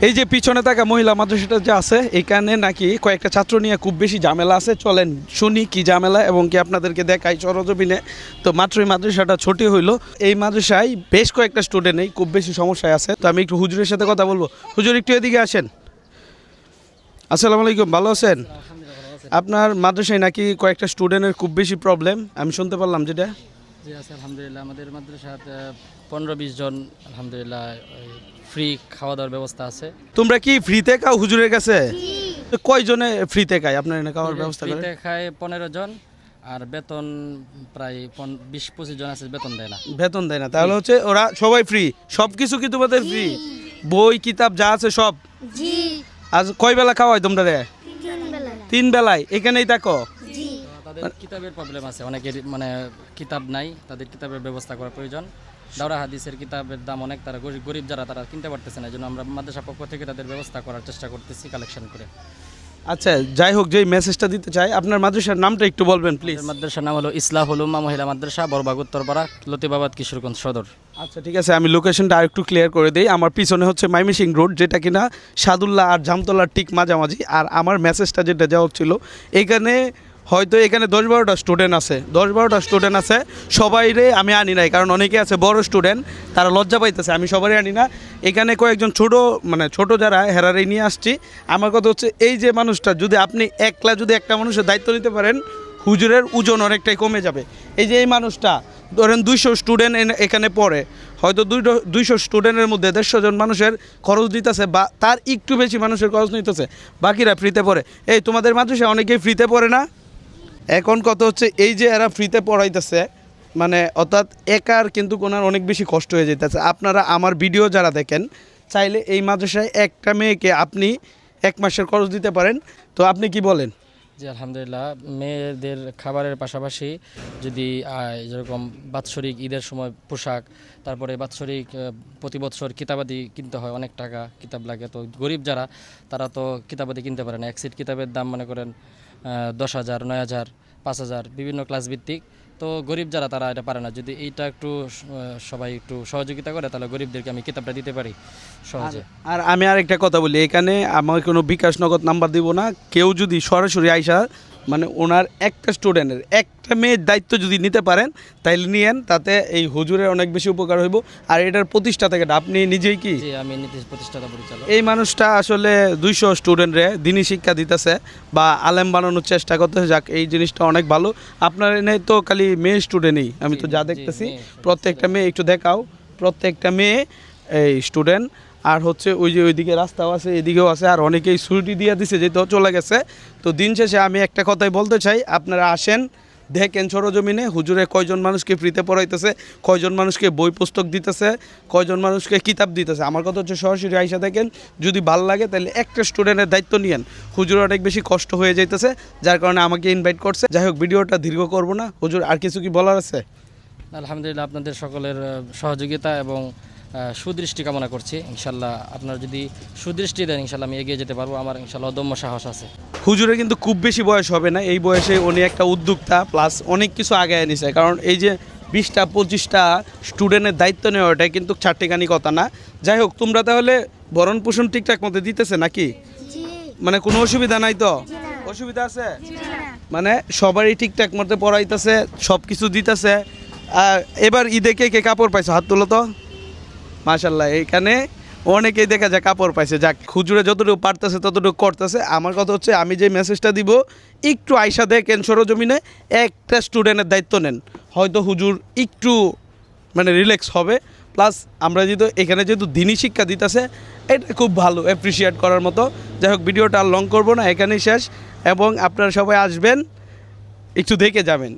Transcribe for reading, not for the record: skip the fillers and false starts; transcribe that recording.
এই যে পিছনে থাকা মহিলা মাদ্রাসাটা যে আছে এখানে নাকি কয়েকটা ছাত্র নিয়ে খুব বেশি ঝামেলা আছে। চলেন শুনি কি ঝামেলা এবং কি আপনাদেরকে দেখাই সরজমিনে। তো মাত্রই মাদ্রাসাটা ছুটি হইলো। এই মাদ্রাসায় বেশ কয়েকটা স্টুডেন্ট নেই, খুব বেশি সমস্যায় আছে। তো আমি একটু হুজুরের সাথে কথা বলবো। হুজুর একটু এদিকে আসেন। আসসালামু আলাইকুম, ভালো আছেন? আপনার মাদ্রাসায় নাকি কয়েকটা স্টুডেন্টের খুব বেশি প্রবলেম আমি শুনতে পারলাম, যেটা? জি আছে আলহামদুলিল্লাহ। আমাদের মাদ্রাসাতে 15-20 জন আলহামদুলিল্লাহ ফ্রি খাওয়া দাওয়ার ব্যবস্থা আছে। তোমরা কি ফ্রিতে খাও হুজুরের কাছে? কয়জনে ফ্রিতে খায় আপনার এখানে খাওয়ার ব্যবস্থা করে? ফ্রিতে খায় 15 জন, আর বেতন প্রায় 20-25 জন আছে, বেতন দেয় না। বেতন দেয় না, তাহলে হচ্ছে ওরা সবাই ফ্রি, সব কিছু কি তোমাদের ফ্রি? বই কিতাব যা আছে সব? জি। আজ কয় বেলা খাওয়া হয় তোমরা? 3 বেলা। 3 বেলায় এখানেই থাকো? জি। তাদের কিতাবের প্রবলেম আছে, অনেকের মানে কিতাব নাই, তাদের কিতাবের ব্যবস্থা করা প্রয়োজন। দাওরা হাদিসের কিতাবের দাম অনেক, তারা গরিব যারা তারা কিনতে পারতেছে না, এই জন্য আমরা মাদ্রাসা পক্ষ থেকে তাদের ব্যবস্থা করার চেষ্টা করতেছি কালেকশন করে। আচ্ছা, যাই হোক, যে মেসেজটা দিতে চাই, আপনার মাদ্রাসার নামটা একটু বলবেন প্লিজ। মাদ্রাসার নাম হলো ইসলাহুল উম্মাহ মহিলা মাদ্রাসা, বড়বাগ উত্তরপাড়া, লতিবাবাদ, কিশোরগঞ্জ সদর। আচ্ছা ঠিক আছে, আমি লোকেশনটা আরেকটু ক্লিয়ার করে দিই। আমার পিছনে হচ্ছে মাইমিসিং রোড, যেটা কিনা সাদুল্লাহ আর জামতলার ঠিক মাঝামাঝি। আর আমার মেসেজটা যেটা যাওয়া হচ্ছিল, এখানে হয়তো এখানে 10-12টা স্টুডেন্ট আছে, 10-12টা স্টুডেন্ট আছে। সবাইরে আমি আনি নাই, কারণ অনেকে আছে বড় স্টুডেন্ট, তারা লজ্জা পাইতেছে। আমি সবারই আনি না, এখানে কয়েকজন ছোট যারা হেরারে নিয়ে আসছি। আমার কথা হচ্ছে, এই যে মানুষটা যদি আপনি একলা যদি একটা মানুষের দায়িত্ব নিতে পারেন, হুজুরের ওজন অনেকটাই কমে যাবে। এই যে এই মানুষটা ধরেন 200 স্টুডেন্ট এখানে পড়ে, হয়তো 200 স্টুডেন্টের মধ্যে 150 জন মানুষের খরচ দিতেছে, বা তার একটু বেশি মানুষের খরচ নিতেছে, বাকিরা ফ্রিতে পড়ে। এই তোমাদের মাদ্রাসায় অনেকেই ফ্রিতে পড়ে না? এখন কত হচ্ছে, এই যে এরা ফ্রিতে পড়াইতেছে, মানে অর্থাৎ একার কিন্তু কোনার অনেক বেশি কষ্ট হয়ে যেতেছে। আপনারা আমার ভিডিও যারা দেখেন, চাইলে এই মাদ্রাসায় একটা মেয়েকে আপনি 1 মাসের খরচ দিতে পারেন। তো আপনি কি বলেন? জি আলহামদুলিল্লাহ। মেয়েদের খাবারের পাশাপাশি যদি যেরকম বাৎসরিক ঈদের সময় পোশাক, তারপরে বাৎসরিক প্রতি বছর কিতাবাদি কিনতে হয়, অনেক টাকা কিতাব লাগে। তো গরিব যারা, তারা তো কিতাবাদি কিনতে পারে না। এক সেট কিতাবের দাম মনে করেন 10,000, 9,000, 5,000, বিভিন্ন ক্লাস ভিত্তিক। তো গরিব যারা তারা এটা পারে না। যদি এইটা একটু সবাই একটু সহযোগিতা করে, তাহলে গরিবদেরকে আমি কিতাবটা দিতে পারি সহজে। আর আমি আরেকটা কথা বলি, এখানে আমার কোনো বিকাশ নগদ নাম্বার দিব না। কেউ যদি সরাসরি আইসা, মানে ওনার একটা স্টুডেন্টের একটা মেয়ের দায়িত্ব যদি নিতে পারেন, তাইলে নিয়েন, তাতে এই হুজুরের অনেক বেশি উপকার হইব। আর এটার প্রতিষ্ঠাতা থেকে আপনি নিজেই কি? জি, আমি নীতি প্রতিষ্ঠাতা পরিচালক। এই মানুষটা আসলে 200 স্টুডেন্টরে দিনই শিক্ষা দিতেছে বা আলেম বানানোর চেষ্টা করতেছে। যাক, এই জিনিসটা অনেক ভালো। আপনার এনে তো খালি মেয়ে স্টুডেন্টই, আমি তো যা দেখতেছি প্রত্যেকটা মেয়ে, একটু দেখাও, প্রত্যেকটা মেয়ে এই স্টুডেন্ট। আর হচ্ছে ওই যে ওইদিকে রাস্তাও আছে, এদিকেও আছে, আর অনেকেই ছুটি দিয়ে দিছে, যেহেতু চলে গেছে। তো দিন শেষে আমি একটা কথাই বলতে চাই, আপনারা আসেন, দেখেন সরজমিনে হুজুরে কয়জন মানুষকে ফ্রিতে পড়াইতেছে, কয়জন মানুষকে বই পুস্তক দিতেছে, কয়জন মানুষকে কিতাব দিতেছে। আমার কথা হচ্ছে, সরাসরি আইসা দেখেন, যদি ভালো লাগে তাহলে একটা স্টুডেন্টের দায়িত্ব নিয়েন। হুজুর অনেক বেশি কষ্ট হয়ে যাইতেছে, যার কারণে আমাকে ইনভাইট করছে। যাই হোক, ভিডিওটা দীর্ঘ করব না। হুজুর আর কিছু কি বলার আছে? আলহামদুলিল্লাহ, আপনাদের সকলের সহযোগিতা এবং সুদৃষ্টি কামনা করছি। ইনশাল্লাহ আপনারা যদি সুদৃষ্টি দেন, ইনশাল্লাহ আমি এগিয়ে যেতে পারবো। আমার ইনশাল্লাহ অদম্য সাহস আছে। হুজুরের কিন্তু খুব বেশি বয়স হবে না, এই বয়সে উনি একটা উদ্যোক্তা, প্লাস অনেক কিছু আগায় নিছে। কারণ এই যে 20টা-25টা স্টুডেন্টের দায়িত্ব নেওয়া, ওটাই কিন্তু ছাড়টিখানি কথা না। যাই হোক, তোমরা তাহলে ভরণ পোষণ ঠিকঠাক মতো দিতেছে নাকি? জি। মানে কোনো অসুবিধা নাই তো? অসুবিধা আছে? মানে সবারই ঠিকঠাক মতো পড়াইতেছে, সব কিছু দিতেছে। এবার ঈদে কে কে কাপড় পাইছো? হাত তোলো তো। মাশাল্লাহ, এখানে অনেকেই দেখা যায় কাপড় পাইছে। যাক, হুজুরে যতটুকু পারতেছে ততটুকু করতেছে। আমার কথা হচ্ছে, আমি যে মেসেজটা দিব, একটু আইসা দেখেন সরজমিনে, একটা স্টুডেন্টের দায়িত্ব নেন, হয়তো হুজুর একটু মানে রিল্যাক্স হবে। প্লাস আমরা যেহেতু দিনই শিক্ষা দিতেছে, এটা খুব ভালো, অ্যাপ্রিসিয়েট করার মতো। যাই হোক, ভিডিওটা আর লং করবো না, এখানেই শেষ। এবং আপনারা সবাই আসবেন, একটু দেখে যাবেন।